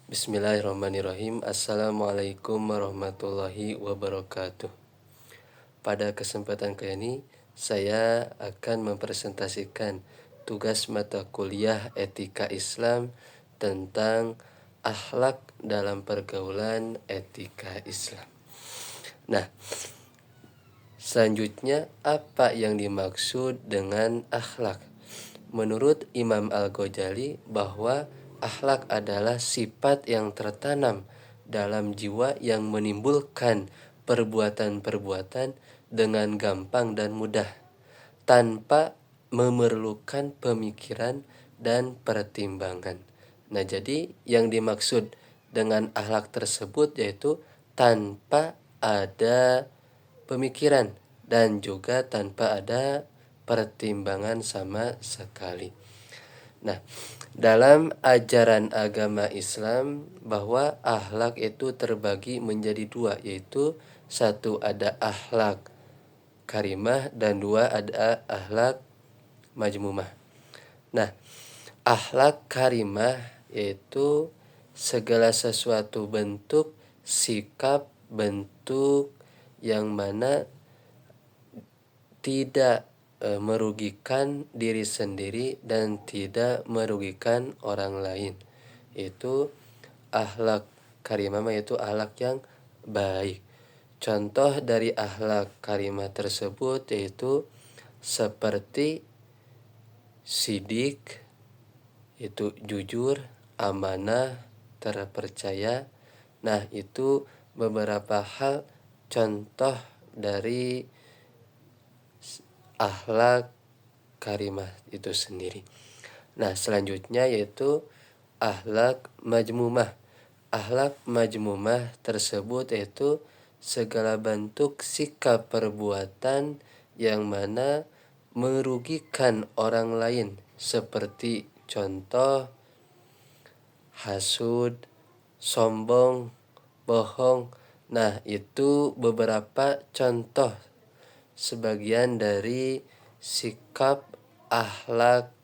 Bismillahirrahmanirrahim. Assalamualaikum warahmatullahi wabarakatuh. Pada kesempatan kali ini saya akan mempresentasikan tugas mata kuliah Etika Islam tentang akhlak dalam pergaulan etika Islam. Nah, selanjutnya apa yang dimaksud dengan akhlak? Menurut Imam Al-Ghazali bahwa akhlak adalah sifat yang tertanam dalam jiwa yang menimbulkan perbuatan-perbuatan dengan gampang dan mudah tanpa memerlukan pemikiran dan pertimbangan. Nah, jadi yang dimaksud dengan akhlak tersebut yaitu tanpa ada pemikiran dan juga tanpa ada pertimbangan sama sekali. Nah, dalam ajaran agama Islam bahwa akhlak itu terbagi menjadi dua, yaitu satu ada akhlak karimah dan dua ada akhlak majmumah. Nah, akhlak karimah yaitu segala sesuatu bentuk, sikap, bentuk yang mana tidak merugikan diri sendiri dan tidak merugikan orang lain. Itu akhlak karimah, yaitu akhlak yang baik. Contoh dari akhlak karimah tersebut yaitu seperti sidik, itu jujur, amanah, terpercaya. Nah, itu beberapa hal contoh dari akhlak karimah itu sendiri. Nah, selanjutnya yaitu akhlak majmumah. Akhlak majmumah tersebut yaitu segala bentuk sikap perbuatan yang mana merugikan orang lain, seperti contoh hasud, sombong, bohong. Nah, itu beberapa contoh sebagian dari sikap akhlak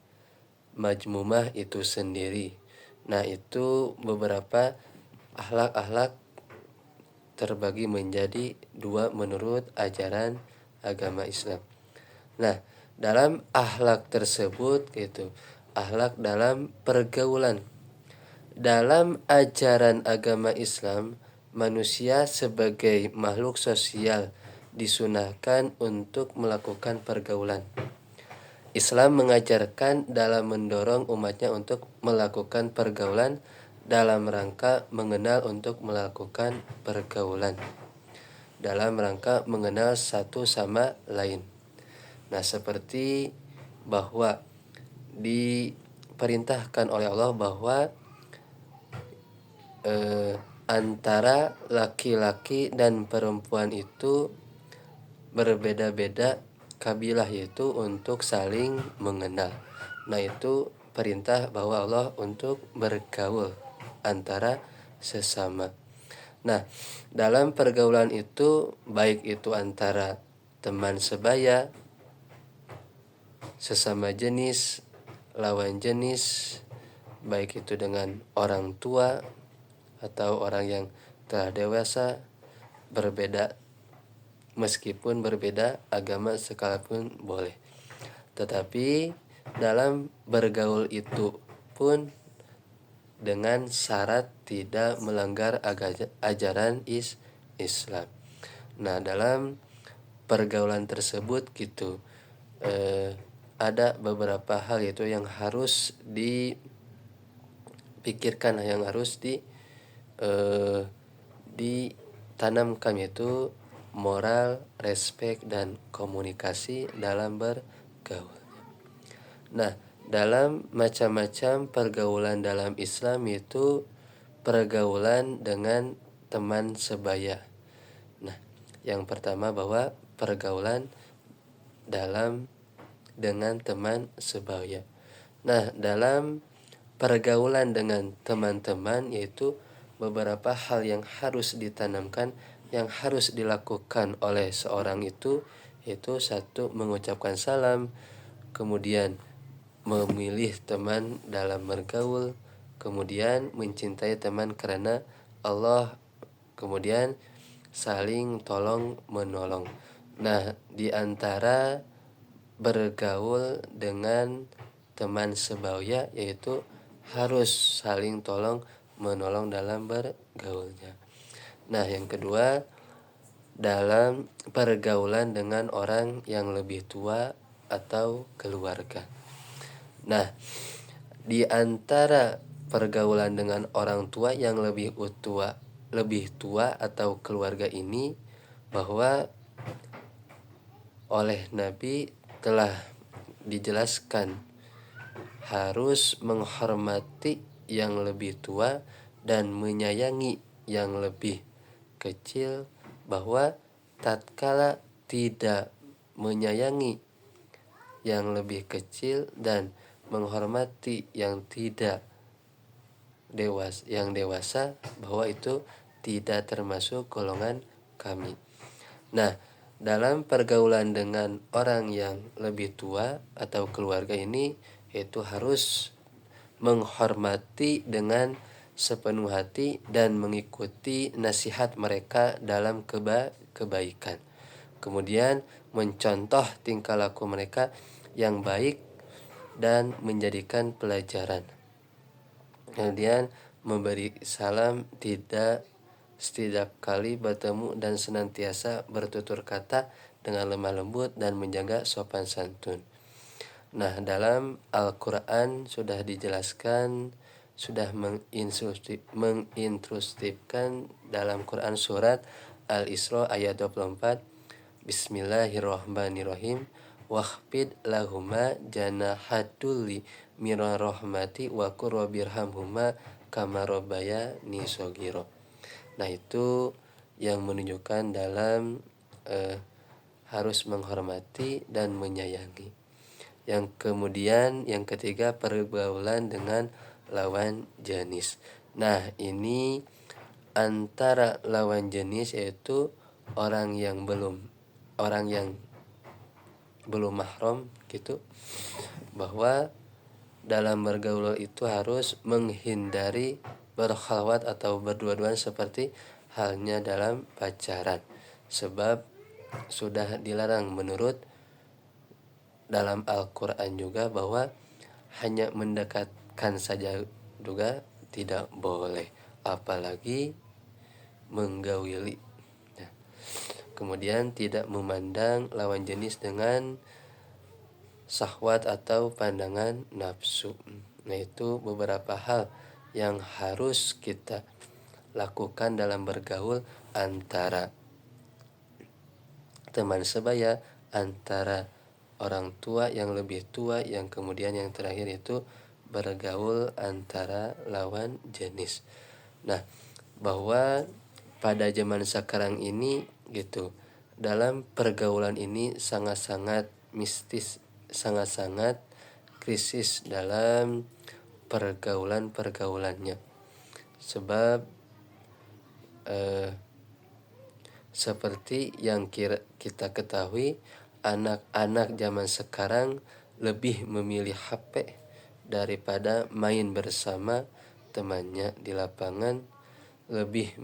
majmumah itu sendiri. Nah, itu beberapa akhlak-akhlak terbagi menjadi dua menurut ajaran agama Islam. Nah, dalam akhlak tersebut gitu, akhlak dalam pergaulan. Dalam ajaran agama Islam, manusia sebagai makhluk sosial disunahkan untuk melakukan pergaulan. Islam mengajarkan dalam mendorong umatnya untuk melakukan pergaulan dalam rangka mengenal untuk melakukan pergaulan, dalam rangka mengenal satu sama lain. Nah, seperti bahwa diperintahkan oleh Allah bahwa antara laki-laki dan perempuan itu berbeda-beda kabilah, yaitu untuk saling mengenal. Nah, itu perintah bahwa Allah untuk bergaul antara sesama. Nah, dalam pergaulan itu baik itu antara teman sebaya, sesama jenis, lawan jenis, baik itu dengan orang tua atau orang yang telah dewasa, berbeda meskipun berbeda agama sekalipun boleh. Tetapi dalam bergaul itu pun dengan syarat tidak melanggar ajaran Islam. Nah, dalam pergaulan tersebut gitu ada beberapa hal yaitu yang harus dipikirkan, yang harus ditanamkan, yaitu moral, respek, dan komunikasi dalam bergaul. Nah, dalam macam-macam pergaulan dalam Islam itu pergaulan dengan teman sebaya. Nah, yang pertama bahwa pergaulan dengan teman sebaya. Nah, dalam pergaulan dengan teman-teman yaitu beberapa hal yang harus ditanamkan, yang harus dilakukan oleh seorang itu, yaitu satu, mengucapkan salam, kemudian memilih teman dalam bergaul, kemudian mencintai teman karena Allah, kemudian saling tolong menolong. Nah, di antara bergaul dengan teman sebaya yaitu harus saling tolong menolong dalam bergaulnya. Nah, yang kedua, dalam pergaulan dengan orang yang lebih tua atau keluarga. Nah, di antara pergaulan dengan orang tua yang lebih tua atau keluarga ini, bahwa oleh Nabi telah dijelaskan harus menghormati yang lebih tua dan menyayangi yang lebih kecil, bahwa tatkala tidak menyayangi yang lebih kecil dan menghormati yang dewasa, bahwa itu tidak termasuk golongan kami. Nah, dalam pergaulan dengan orang yang lebih tua atau keluarga ini, itu harus menghormati dengan sepenuh hati dan mengikuti nasihat mereka dalam kebaikan. Kemudian mencontoh tingkah laku mereka yang baik dan menjadikan pelajaran. Kemudian memberi salam tidak setiap kali bertemu dan senantiasa bertutur kata dengan lemah lembut dan menjaga sopan santun. Nah, dalam Al-Quran sudah dijelaskan, sudah mengintrustifkan dalam Quran surat Al-Isra ayat 24, Bismillahirrahmanirrahim, wahfid lahuma janahadulli minar rahmati wa qur rabbirhamhuma kama rabbayani shaghira. Nah, itu yang menunjukkan dalam harus menghormati dan menyayangi. Yang kemudian yang ketiga, pergaulan dengan lawan jenis. Nah, ini antara lawan jenis yaitu orang yang belum mahram gitu, bahwa dalam bergaul itu harus menghindari berkhalwat atau berdua-duaan seperti halnya dalam pacaran, sebab sudah dilarang menurut dalam Al-Quran juga, bahwa hanya mendekatkan saja juga tidak boleh, apalagi menggauli. Nah, kemudian tidak memandang lawan jenis dengan syahwat atau pandangan nafsu. Nah, itu beberapa hal yang harus kita lakukan dalam bergaul antara teman sebaya, antara orang tua yang lebih tua, yang kemudian yang terakhir itu bergaul antara lawan jenis. Nah, bahwa pada zaman sekarang ini gitu, dalam pergaulan ini sangat-sangat mistis, sangat-sangat krisis dalam pergaulannya, sebab seperti yang kita ketahui, anak-anak zaman sekarang lebih memilih HP daripada main bersama temannya di lapangan, lebih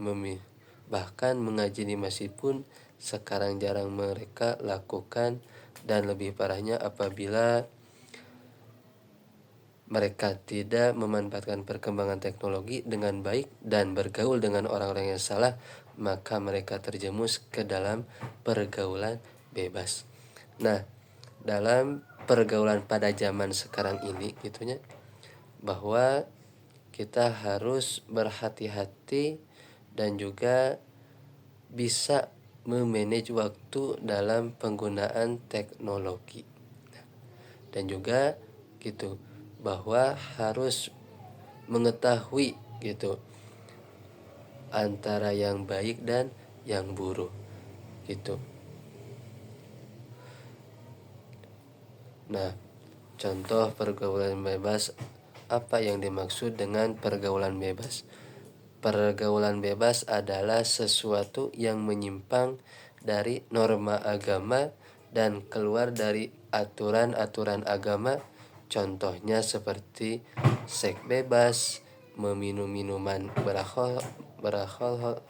bahkan mengaji di masjid pun sekarang jarang mereka lakukan. Dan lebih parahnya, apabila mereka tidak memanfaatkan perkembangan teknologi dengan baik dan bergaul dengan orang-orang yang salah, maka mereka terjerumus ke dalam pergaulan bebas. Nah, dalam pergaulan pada zaman sekarang ini gitunya, bahwa kita harus berhati-hati dan juga bisa memanage waktu dalam penggunaan teknologi. Dan juga gitu, bahwa harus mengetahui gitu antara yang baik dan yang buruk gitu. Nah, contoh pergaulan bebas, apa yang dimaksud dengan pergaulan bebas? Pergaulan bebas adalah sesuatu yang menyimpang dari norma agama dan keluar dari aturan-aturan agama. Contohnya seperti seks bebas, meminum minuman beralkohol,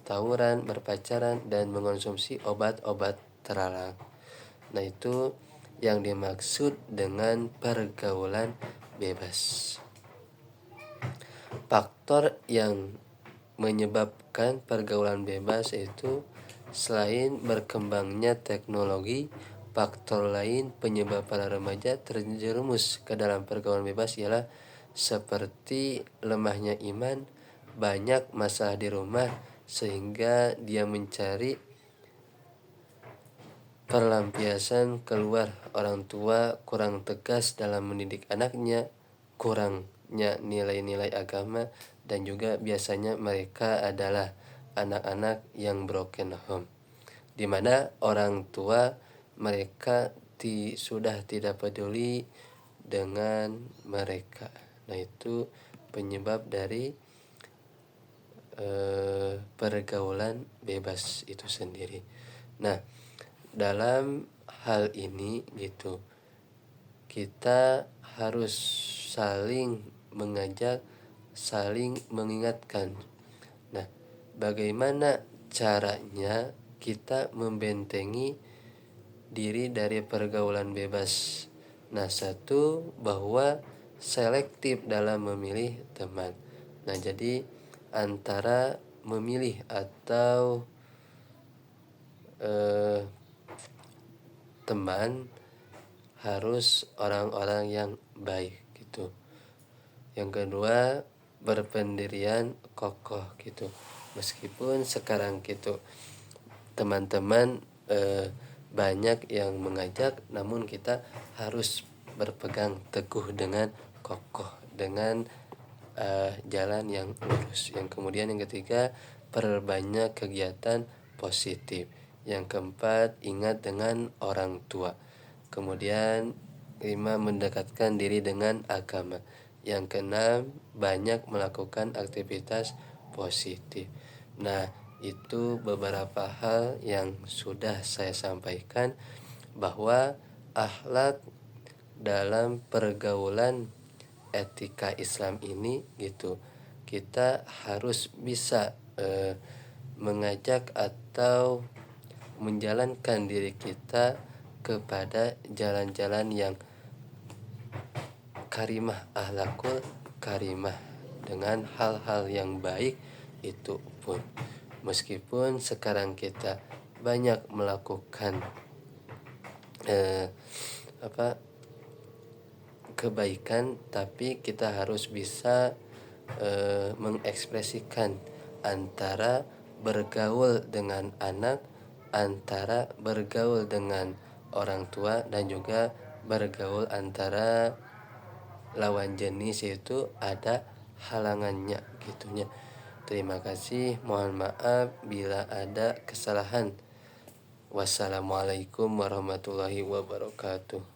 tawuran, berpacaran, dan mengonsumsi obat-obat terlarang. Nah, itu yang dimaksud dengan pergaulan bebas. Faktor yang menyebabkan pergaulan bebas itu selain berkembangnya teknologi, faktor lain penyebab para remaja terjerumus ke dalam pergaulan bebas ialah seperti lemahnya iman, banyak masalah di rumah sehingga dia mencari pelampiasan keluar. Orang tua kurang tegas dalam mendidik anaknya, kurangnya nilai-nilai agama, dan juga biasanya mereka adalah anak-anak yang broken home, di mana orang tua mereka sudah tidak peduli dengan mereka. Nah, itu penyebab dari pergaulan bebas itu sendiri. Nah, dalam hal ini gitu, kita harus saling mengajak, saling mengingatkan. Nah, bagaimana caranya kita membentengi diri dari pergaulan bebas? Nah, satu, bahwa selektif dalam memilih teman. Nah, jadi antara memilih atau teman harus orang-orang yang baik gitu. Yang kedua, berpendirian kokoh gitu. Meskipun sekarang gitu teman-teman banyak yang mengajak, namun kita harus berpegang teguh dengan kokoh, dengan jalan yang lurus. Yang kemudian yang ketiga, perbanyak kegiatan positif. Yang keempat, ingat dengan orang tua. Kemudian 5, mendekatkan diri dengan agama. Yang keenam, banyak melakukan aktivitas positif. Nah, itu beberapa hal yang sudah saya sampaikan, bahwa akhlak dalam pergaulan etika Islam ini gitu, kita harus bisa mengajak atau menjalankan diri kita kepada jalan-jalan yang karimah, akhlakul karimah, dengan hal-hal yang baik itu pun. Meskipun sekarang kita banyak melakukan kebaikan, tapi kita harus bisa mengekspresikan antara bergaul dengan anak, antara bergaul dengan orang tua, dan juga bergaul antara lawan jenis, itu ada halangannya gitunya. Terima kasih, mohon maaf bila ada kesalahan. Wassalamualaikum warahmatullahi wabarakatuh.